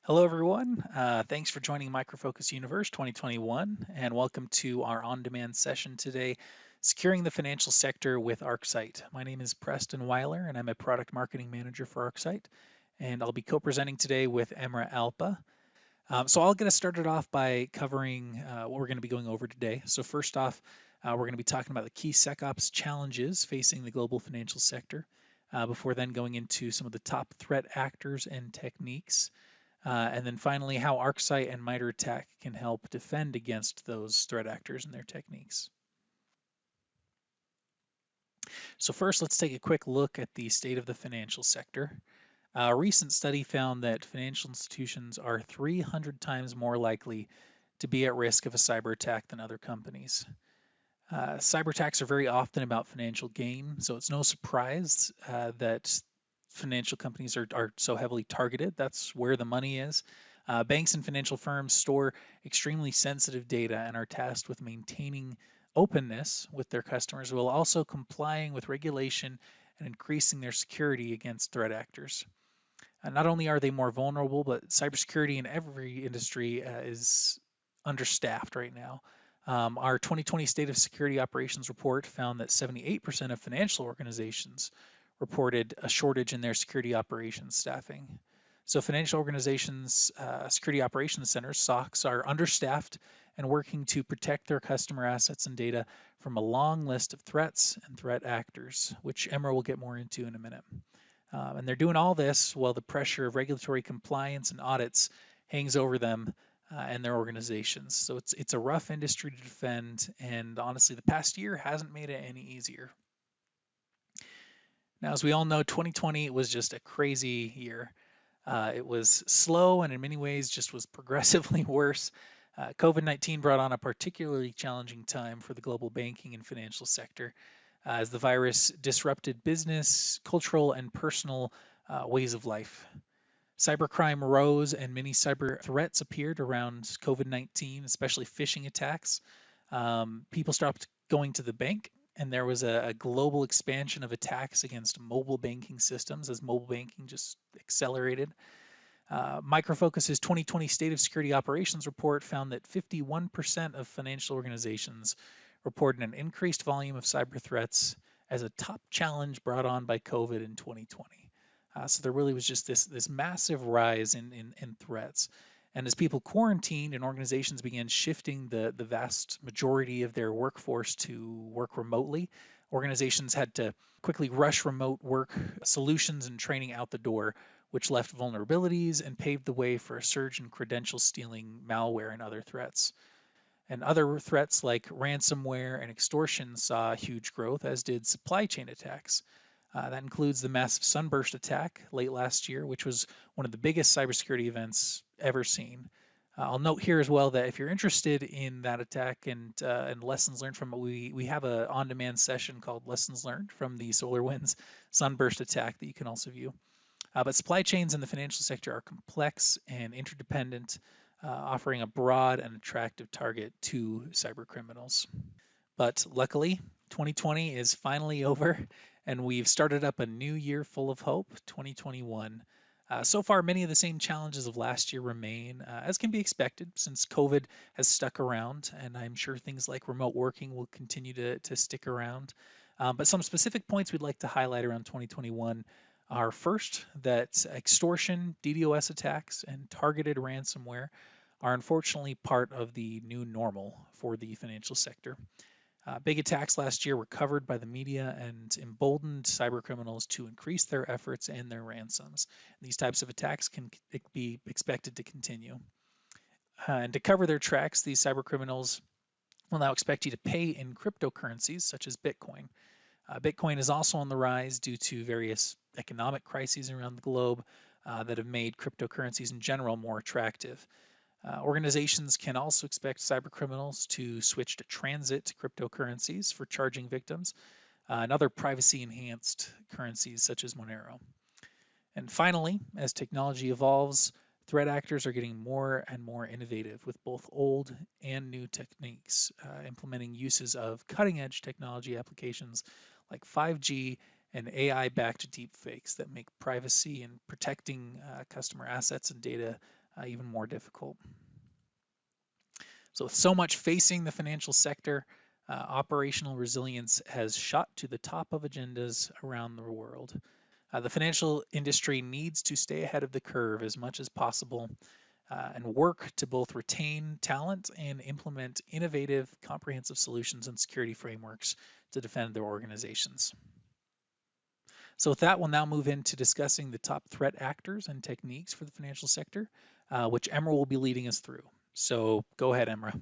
Hello, everyone. Thanks for joining Microfocus Universe 2021, and welcome to our on-demand session today, Securing the Financial Sector with ArcSight. My name is Preston Weiler, and I'm a Product Marketing Manager for ArcSight, and I'll be co-presenting today with Emra Alpa. So I'll get us started off by covering what we're going to be going over today. So first off, we're going to be talking about the key SecOps challenges facing the global financial sector, before then going into some of the top threat actors and techniques. And then finally, how ArcSight and MITRE ATT&CK can help defend against those threat actors and their techniques. So first, let's take a quick look at the state of the financial sector. A recent study found that financial institutions are 300 times more likely to be at risk of a cyber attack than other companies. Cyber attacks are very often about financial gain, so it's no surprise that financial companies are so heavily targeted. That's where the money is. Banks and financial firms store extremely sensitive data and are tasked with maintaining openness with their customers while also complying with regulation and increasing their security against threat actors. Not only are they more vulnerable, but cybersecurity in every industry is understaffed right now. Our 2020 State of Security Operations report found that 78% of financial organizations reported a shortage in their security operations staffing. So financial organizations, security operations centers, SOCs, are understaffed and working to protect their customer assets and data from a long list of threats and threat actors, which Emma will get more into in a minute. And they're doing all this while the pressure of regulatory compliance and audits hangs over them and their organizations. So it's a rough industry to defend, and honestly, the past year hasn't made it any easier. Now, as we all know, 2020 was just a crazy year. It was slow and in many ways just was progressively worse. COVID-19 brought on a particularly challenging time for the global banking and financial sector, as the virus disrupted business, cultural, and personal ways of life. Cybercrime rose and many cyber threats appeared around COVID-19, especially phishing attacks. People stopped going to the bank, and there was a global expansion of attacks against mobile banking systems as mobile banking just accelerated. Microfocus's 2020 State of Security Operations report found that 51% of financial organizations reported an increased volume of cyber threats as a top challenge brought on by COVID in 2020. So there really was just this massive rise in threats. And as people quarantined and organizations began shifting the vast majority of their workforce to work remotely, organizations had to quickly rush remote work solutions and training out the door, which left vulnerabilities and paved the way for a surge in credential stealing, malware, and other threats. And other threats like ransomware and extortion saw huge growth, as did supply chain attacks. That includes the massive sunburst attack late last year, which was one of the biggest cybersecurity events ever seen. I'll note here as well that if you're interested in that attack and lessons learned from it, we have a on-demand session called Lessons Learned from the SolarWinds sunburst attack that you can also view. But supply chains in the financial sector are complex and interdependent, offering a broad and attractive target to cyber criminals. But luckily, 2020 is finally over, and we've started up a new year full of hope, 2021. So far, many of the same challenges of last year remain, as can be expected, since COVID has stuck around, and I'm sure things like remote working will continue to stick around. But some specific points we'd like to highlight around 2021 are first, that extortion, DDoS attacks, and targeted ransomware are unfortunately part of the new normal for the financial sector. Big attacks last year were covered by the media and emboldened cybercriminals to increase their efforts and their ransoms. These types of attacks can be expected to continue. And to cover their tracks, these cybercriminals will now expect you to pay in cryptocurrencies such as Bitcoin. Bitcoin is also on the rise due to various economic crises around the globe that have made cryptocurrencies in general more attractive. Organizations can also expect cybercriminals to switch to transit cryptocurrencies for charging victims and other privacy-enhanced currencies such as Monero. And finally, as technology evolves, threat actors are getting more and more innovative with both old and new techniques, implementing uses of cutting-edge technology applications like 5G and AI-backed deepfakes that make privacy and protecting customer assets and data even more difficult. So with so much facing the financial sector, operational resilience has shot to the top of agendas around the world. The financial industry needs to stay ahead of the curve as much as possible and work to both retain talent and implement innovative, comprehensive solutions and security frameworks to defend their organizations. So with that, we'll now move into discussing the top threat actors and techniques for the financial sector, which Emra will be leading us through. So go ahead, Emra.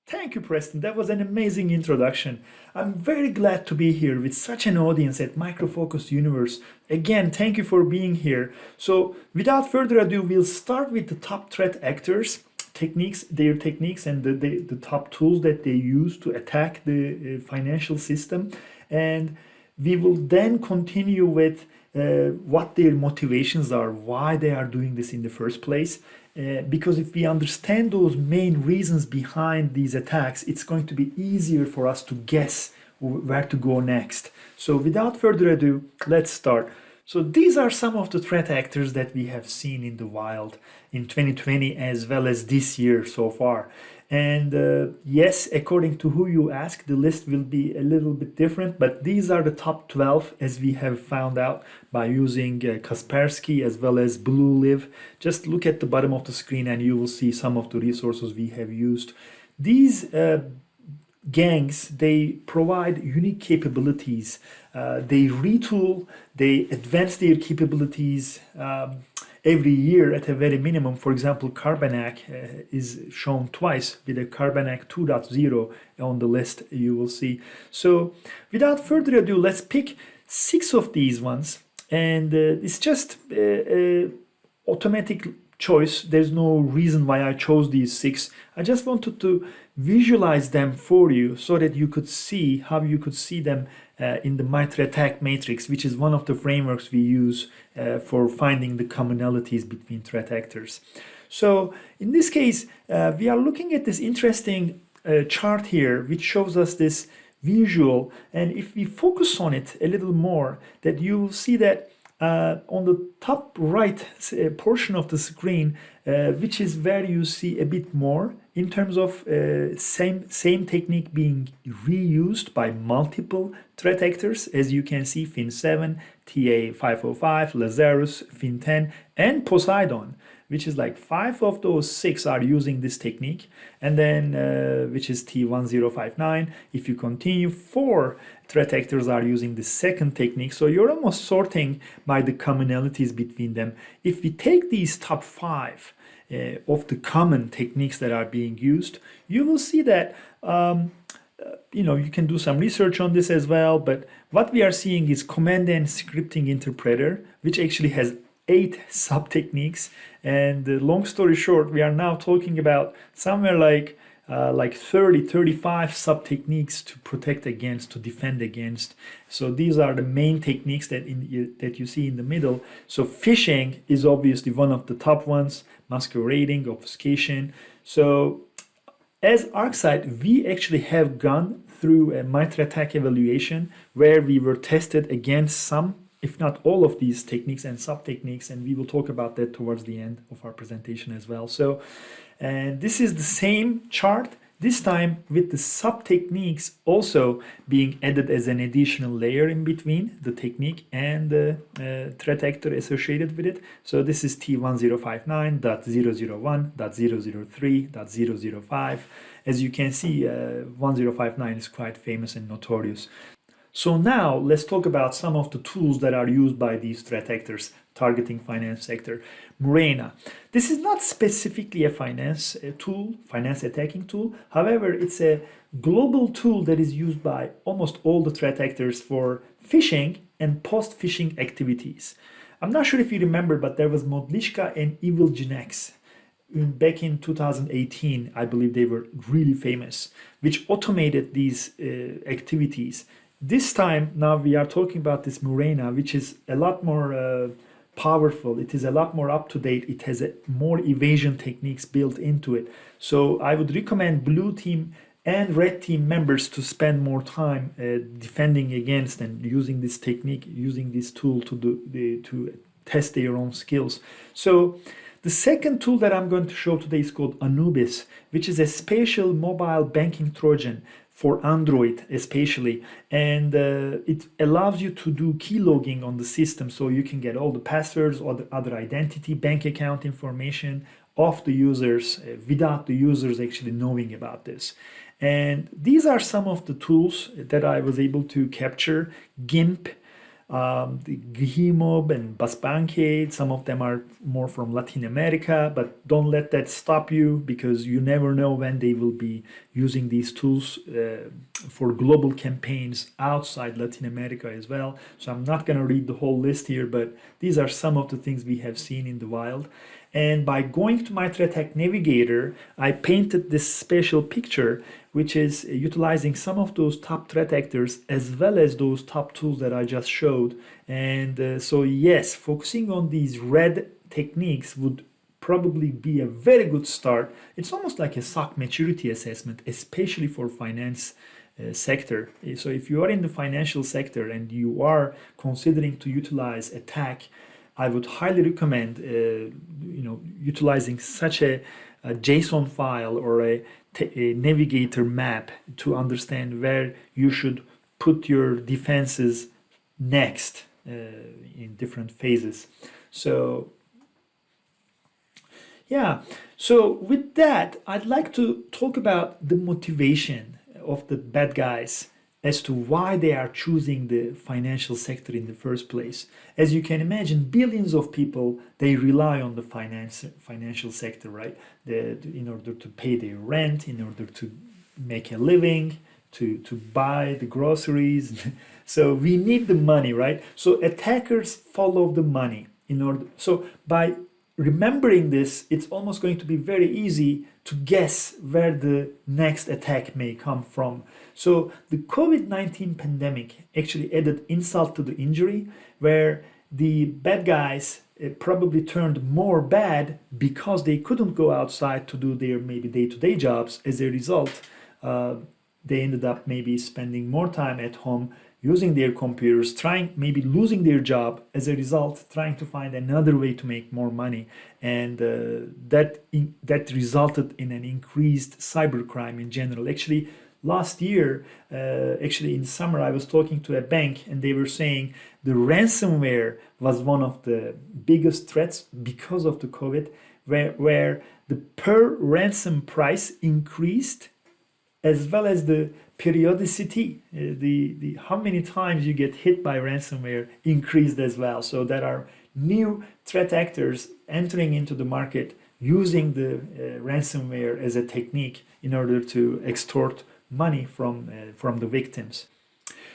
Thank you, Preston. That was an amazing introduction. I'm very glad to be here with such an audience at Micro Focus Universe. Again, thank you for being here. So, without further ado, we'll start with the top threat actors, their techniques, and the top tools that they use to attack the financial system. And we will then continue with what their motivations are, why they are doing this in the first place. Because if we understand those main reasons behind these attacks, it's going to be easier for us to guess where to go next. So without further ado, let's start. So these are some of the threat actors that we have seen in the wild in 2020 as well as this year so far. And yes, according to who you ask, the list will be a little bit different, but these are the top 12 as we have found out by using Kaspersky as well as BlueLive. Just look at the bottom of the screen and you will see some of the resources we have used. These gangs, they provide unique capabilities. They retool, they advance their capabilities every year at a very minimum. For example, Carbanak is shown twice with a Carbanak 2.0 on the list, you will see. So without further ado, let's pick 6 of these ones. And it's just automatic choice. There's no reason why I chose these 6. I just wanted to visualize them for you so that you could see how you could see them in the MITRE ATT&CK matrix, which is one of the frameworks we use for finding the commonalities between threat actors. So in this case, we are looking at this interesting chart here, which shows us this visual. And if we focus on it a little more, that you will see that on the top right portion of the screen, which is where you see a bit more in terms of same technique being reused by multiple threat actors, as you can see, Fin7, TA505, Lazarus, Fin10, and Poseidon, which is like 5 of those 6 are using this technique, and then which is T1059. If you continue, 4 threat actors are using the second technique, so you're almost sorting by the commonalities between them. If we take these top 5 of the common techniques that are being used, you will see that you can do some research on this as well, but what we are seeing is command and scripting interpreter, which actually has 8 sub techniques. And long story short, we are now talking about somewhere like 30-35 sub techniques to protect against, to defend against. So these are the main techniques that you see in the middle. So phishing is obviously one of the top ones, masquerading, obfuscation. So as ArcSight, we actually have gone through a MITRE ATT&CK evaluation where we were tested against some, if not all of these techniques and sub-techniques, and we will talk about that towards the end of our presentation as well. So, and this is the same chart, this time with the sub-techniques also being added as an additional layer in between the technique and the threat actor associated with it. So this is T1059.001.003.005. As you can see, 1059 is quite famous and notorious. So now let's talk about some of the tools that are used by these threat actors targeting finance sector. Murena. This is not specifically a finance tool, finance attacking tool. However, it's a global tool that is used by almost all the threat actors for phishing and post-phishing activities. I'm not sure if you remember, but there was Modlishka and EvilGenex. Back in 2018, I believe they were really famous, which automated these activities. This time, now we are talking about this Murena, which is a lot more powerful. It is a lot more up to date. It has more evasion techniques built into it. So I would recommend blue team and red team members to spend more time defending against and using this technique, using this tool to test their own skills. So The second tool that I'm going to show today is called Anubis, which is a special mobile banking Trojan for Android especially, and it allows you to do keylogging on the system, so you can get all the passwords or the other identity, bank account information of the users without the users actually knowing about this. And these are some of the tools that I was able to capture. GIMP, the Gihimob and Basbanque, some of them are more from Latin America, but don't let that stop you, because you never know when they will be using these tools for global campaigns outside Latin America as well. So I'm not going to read the whole list here, but these are some of the things we have seen in the wild. And by going to MITRE ATT&CK Navigator, I painted this special picture, which is utilizing some of those top threat actors as well as those top tools that I just showed. And so yes, focusing on these red techniques would probably be a very good start. It's almost like a SOC maturity assessment, especially for finance sector. So if you are in the financial sector and you are considering to utilize attack, I would highly recommend utilizing such a JSON file or a navigator map to understand where you should put your defenses next in different phases. So yeah, so with that, I'd like to talk about the motivation of the bad guys as to why they are choosing the financial sector in the first place. As you can imagine, billions of people, they rely on the financial sector, right? In order to pay their rent, in order to make a living, to buy the groceries. So we need the money, right? So attackers follow the money in order. So by remembering this, it's almost going to be very easy to guess where the next attack may come from. So the COVID-19 pandemic actually added insult to the injury, where the bad guys probably turned more bad because they couldn't go outside to do their maybe day-to-day jobs. As a result, they ended up maybe spending more time at home using their computers, maybe losing their job as a result, trying to find another way to make more money. And that resulted in an increased cybercrime in general. Actually, last year, in summer, I was talking to a bank and they were saying the ransomware was one of the biggest threats because of the COVID, where the per ransom price increased, as well as the periodicity, the how many times you get hit by ransomware increased as well. So there are new threat actors entering into the market using the ransomware as a technique in order to extort money from the victims.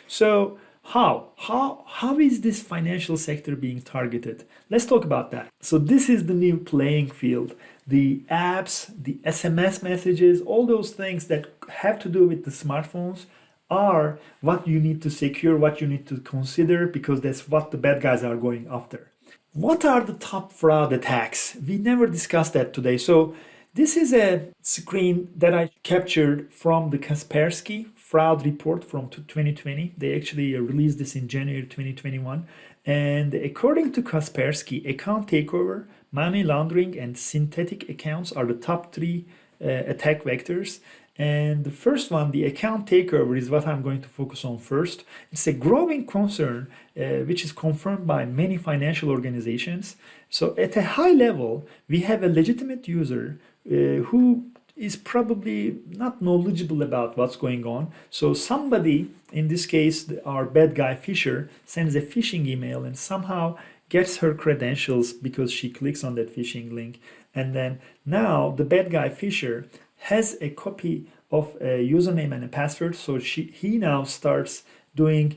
So how is this financial sector being targeted? Let's talk about that. So this is the new playing field. The apps, the SMS messages, all those things that have to do with the smartphones are what you need to secure, what you need to consider, because that's what the bad guys are going after. What are the top fraud attacks? We never discussed that today. So this is a screen that I captured from the Kaspersky fraud report from 2020. They actually released this in January 2021. And according to Kaspersky, account takeover, money laundering, and synthetic accounts are the top three attack vectors. And the first one, the account takeover, is what I'm going to focus on first. It's a growing concern, which is confirmed by many financial organizations. So at a high level, we have a legitimate user who is probably not knowledgeable about what's going on. So somebody, in this case, our bad guy Fisher, sends a phishing email and somehow gets her credentials because she clicks on that phishing link. And then now the bad guy Fisher has a copy of a username and a password. So he now starts doing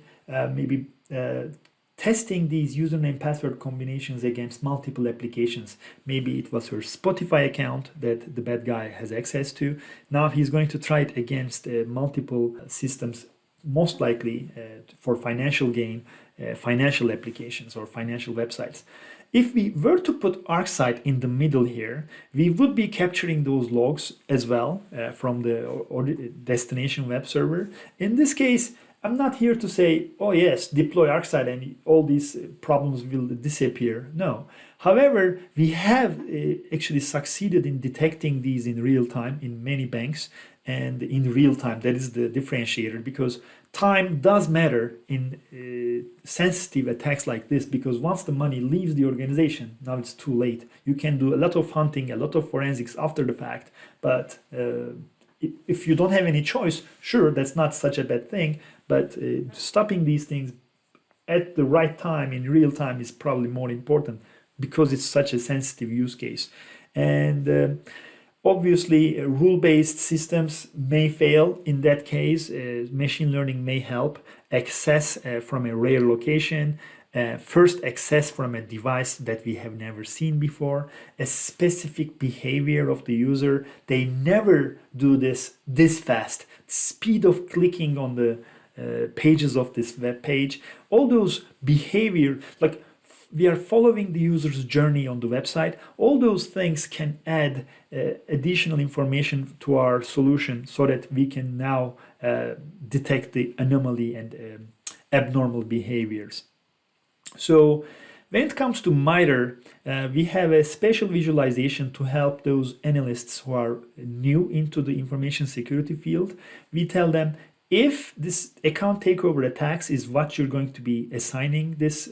testing these username password combinations against multiple applications. Maybe it was her Spotify account that the bad guy has access to. Now he's going to try it against multiple systems, most likely for financial gain, financial applications or financial websites. If we were to put ArcSight in the middle here, we would be capturing those logs as well from the destination web server. In this case, I'm not here to say, oh yes, deploy ArcSight and all these problems will disappear. No. However, we have actually succeeded in detecting these in real time in many banks and in real time. That is the differentiator, because time does matter in sensitive attacks like this, because once the money leaves the organization, now it's too late. You can do a lot of hunting, a lot of forensics after the fact, but if you don't have any choice, sure, that's not such a bad thing, but stopping these things at the right time in real time is probably more important, because it's such a sensitive use case. And obviously, rule-based systems may fail. In that case, machine learning may help access from a rare location, first access from a device that we have never seen before, a specific behavior of the user. They never do this fast. Speed of clicking on the pages of this web page, all those behavior, like we are following the user's journey on the website. All those things can add additional information to our solution so that we can now detect the anomaly and abnormal behaviors. So when it comes to MITRE, we have a special visualization to help those analysts who are new into the information security field. We tell them, if this account takeover attacks is what you're going to be assigning this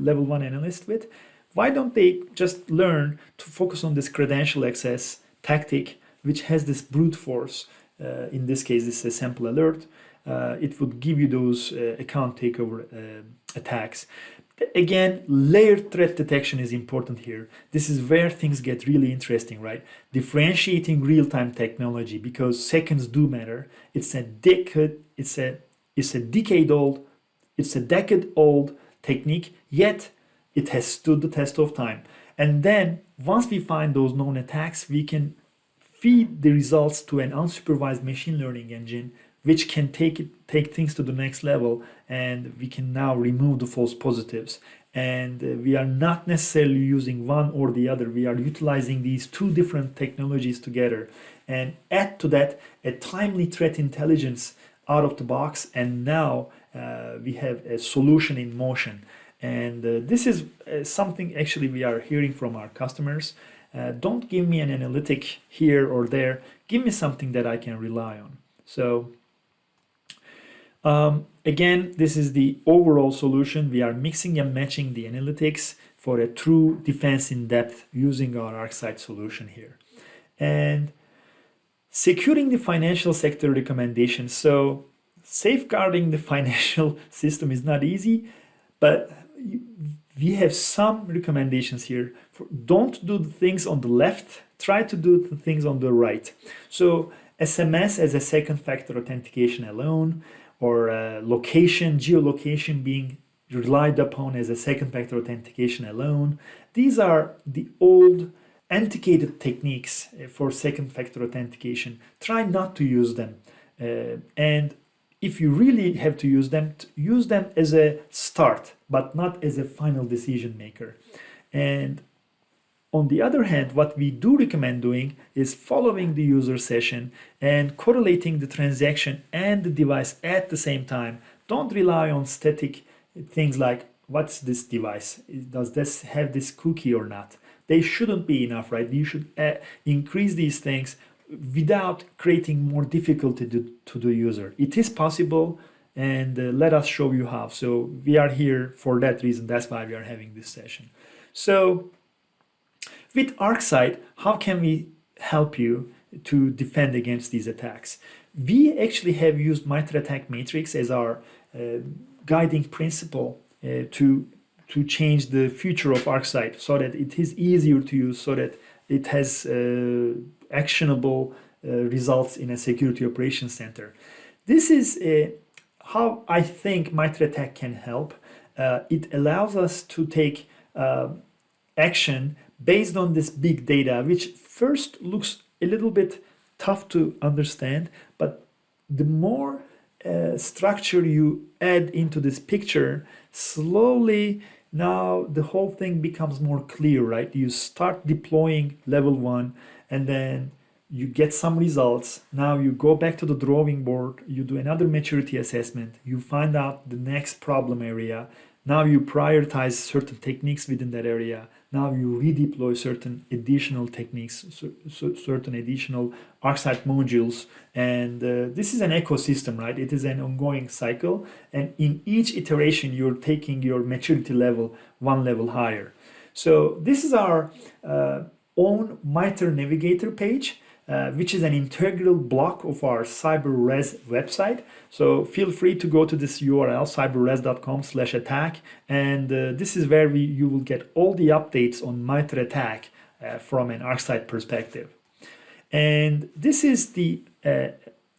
level 1 analyst with, why don't they just learn to focus on this credential access tactic, which has this brute force? In this case, this is a sample alert. It would give you those account takeover attacks. Again, layered threat detection is important here. This is where things get really interesting, right? Differentiating real-time technology, because seconds do matter. It's a decade old technique, yet it has stood the test of time. And then once we find those known attacks, we can feed the results to an unsupervised machine learning engine, which can take things to the next level, and we can now remove the false positives. And we are not necessarily using one or the other. We are utilizing these two different technologies together, and add to that a timely threat intelligence out of the box, and now we have a solution in motion. And this is something actually we are hearing from our customers. Don't give me an analytic here or there. Give me something that I can rely on. So again, this is the overall solution. We are mixing and matching the analytics for a true defense in depth using our ArcSight solution here. And securing the financial sector recommendations. So safeguarding the financial system is not easy, but we have some recommendations here. Don't do the things on the left, try to do the things on the right. So SMS as a second factor authentication alone, or geolocation being relied upon as a second factor authentication alone. These are the old antiquated techniques for second factor authentication. Try not to use them. And if you really have to use them as a start, but not as a final decision maker. And on the other hand, what we do recommend doing is following the user session and correlating the transaction and the device at the same time. Don't rely on static things like, what's this device? Does this have this cookie or not? They shouldn't be enough, right? You should increase these things without creating more difficulty to the user. It is possible, and let us show you how. So we are here for that reason. That's why we are having this session. So with ArcSight, how can we help you to defend against these attacks? We actually have used MITRE ATT&CK matrix as our guiding principle to change the future of ArcSight, so that it is easier to use, so that it has actionable results in a security operations center. This is how I think MITRE ATT&CK can help. It allows us to take action based on this big data, which first looks a little bit tough to understand, but the more structure you add into this picture, slowly now the whole thing becomes more clear, right? You start deploying level 1, and then you get some results. Now you go back to the drawing board, you do another maturity assessment, you find out the next problem area. Now you prioritize certain techniques within that area. Now you redeploy certain additional techniques, certain additional ArcSight modules. And this is an ecosystem, right? It is an ongoing cycle. And in each iteration, you're taking your maturity level one level higher. So this is our own MITRE Navigator page, which is an integral block of our CyberRes website. So feel free to go to this URL, cyberres.com/attack, and this is where you will get all the updates on MITRE ATT&CK from an ArcSight perspective. And this is the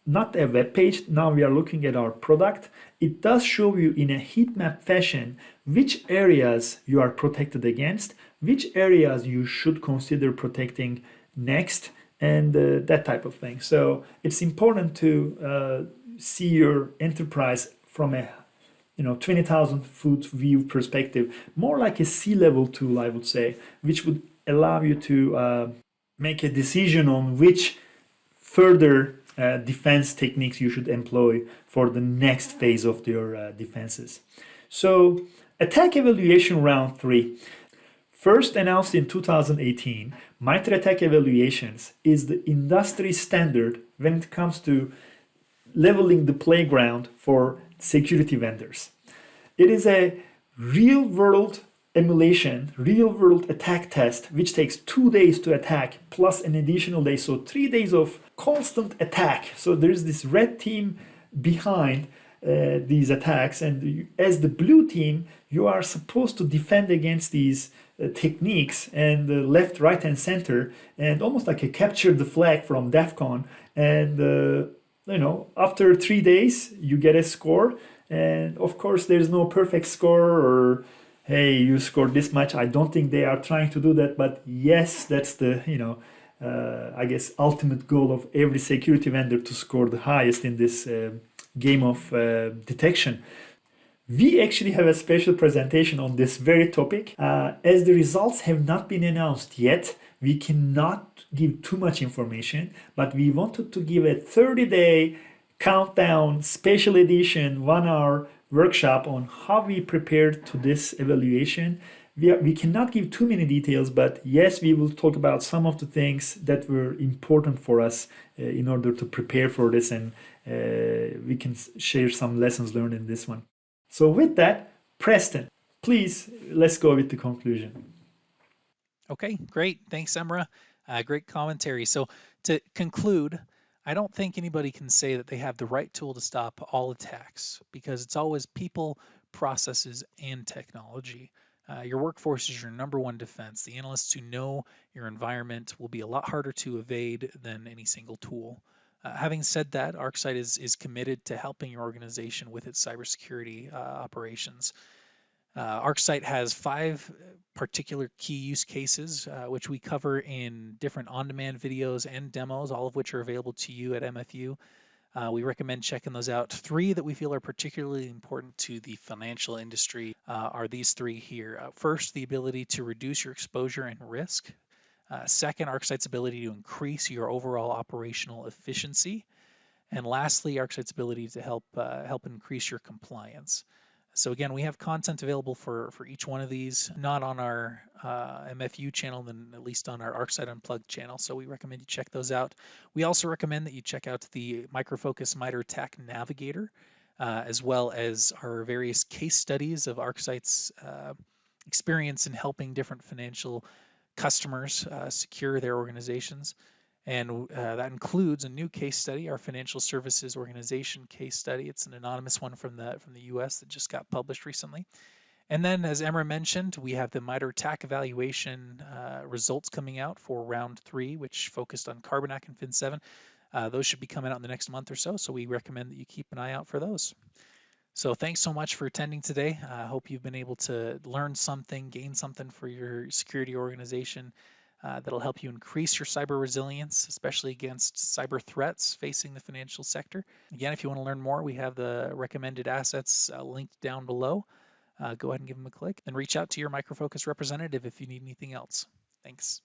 not a web page. Now we are looking at our product. It does show you in a heat map fashion which areas you are protected against, which areas you should consider protecting next, and that type of thing. So it's important to see your enterprise from a 20,000 foot view perspective, more like a sea-level tool, I would say, which would allow you to make a decision on which further defense techniques you should employ for the next phase of your defenses. So, attack evaluation round 3. First announced in 2018, MITRE ATT&CK evaluations is the industry standard when it comes to leveling the playground for security vendors. It is a real-world emulation, real-world attack test, which takes 2 days to attack plus an additional day, so 3 days of constant attack. So there's this red team behind these attacks, and as the blue team, you are supposed to defend against these techniques and left, right, and center, and almost like a capture the flag from DEF CON. And after 3 days, you get a score, and of course, there's no perfect score or hey, you scored this much. I don't think they are trying to do that, but yes, that's the I guess ultimate goal of every security vendor, to score the highest in this game of detection. We actually have a special presentation on this very topic. As the results have not been announced yet, we cannot give too much information, but we wanted to give a 30-day countdown special edition 1-hour workshop on how we prepared to this evaluation. We cannot give too many details, but yes, we will talk about some of the things that were important for us in order to prepare for this, and we can share some lessons learned in this one. So with that, Preston, please, let's go with the conclusion. Okay, great. Thanks, Emra. Great commentary. So to conclude, I don't think anybody can say that they have the right tool to stop all attacks, because it's always people, processes, and technology. Your workforce is your number one defense. The analysts who know your environment will be a lot harder to evade than any single tool. Having said that, ArcSight is committed to helping your organization with its cybersecurity operations. ArcSight has 5 particular key use cases, which we cover in different on-demand videos and demos, all of which are available to you at MFU. We recommend checking those out. 3 that we feel are particularly important to the financial industry are these 3 here. First, the ability to reduce your exposure and risk. Second, ArcSight's ability to increase your overall operational efficiency. And lastly, ArcSight's ability to help increase your compliance. So again, we have content available for each one of these, not on our MFU channel, then at least on our ArcSight Unplugged channel. So we recommend you check those out. We also recommend that you check out the Micro Focus MITRE ATT&CK Navigator, as well as our various case studies of ArcSight's experience in helping different financial customers secure their organizations. And that includes a new case study, our financial services organization case study. It's an anonymous one from the US that just got published recently. And then, as Emra mentioned, we have the MITRE ATT&CK evaluation results coming out for round 3, which focused on Carbanak and Fin7. Those should be coming out in the next month or so, so we recommend that you keep an eye out for those. So thanks so much for attending today. I hope you've been able to learn something, gain something for your security organization that'll help you increase your cyber resilience, especially against cyber threats facing the financial sector. Again, if you want to learn more, we have the recommended assets linked down below. Go ahead and give them a click and reach out to your Micro Focus representative if you need anything else. Thanks.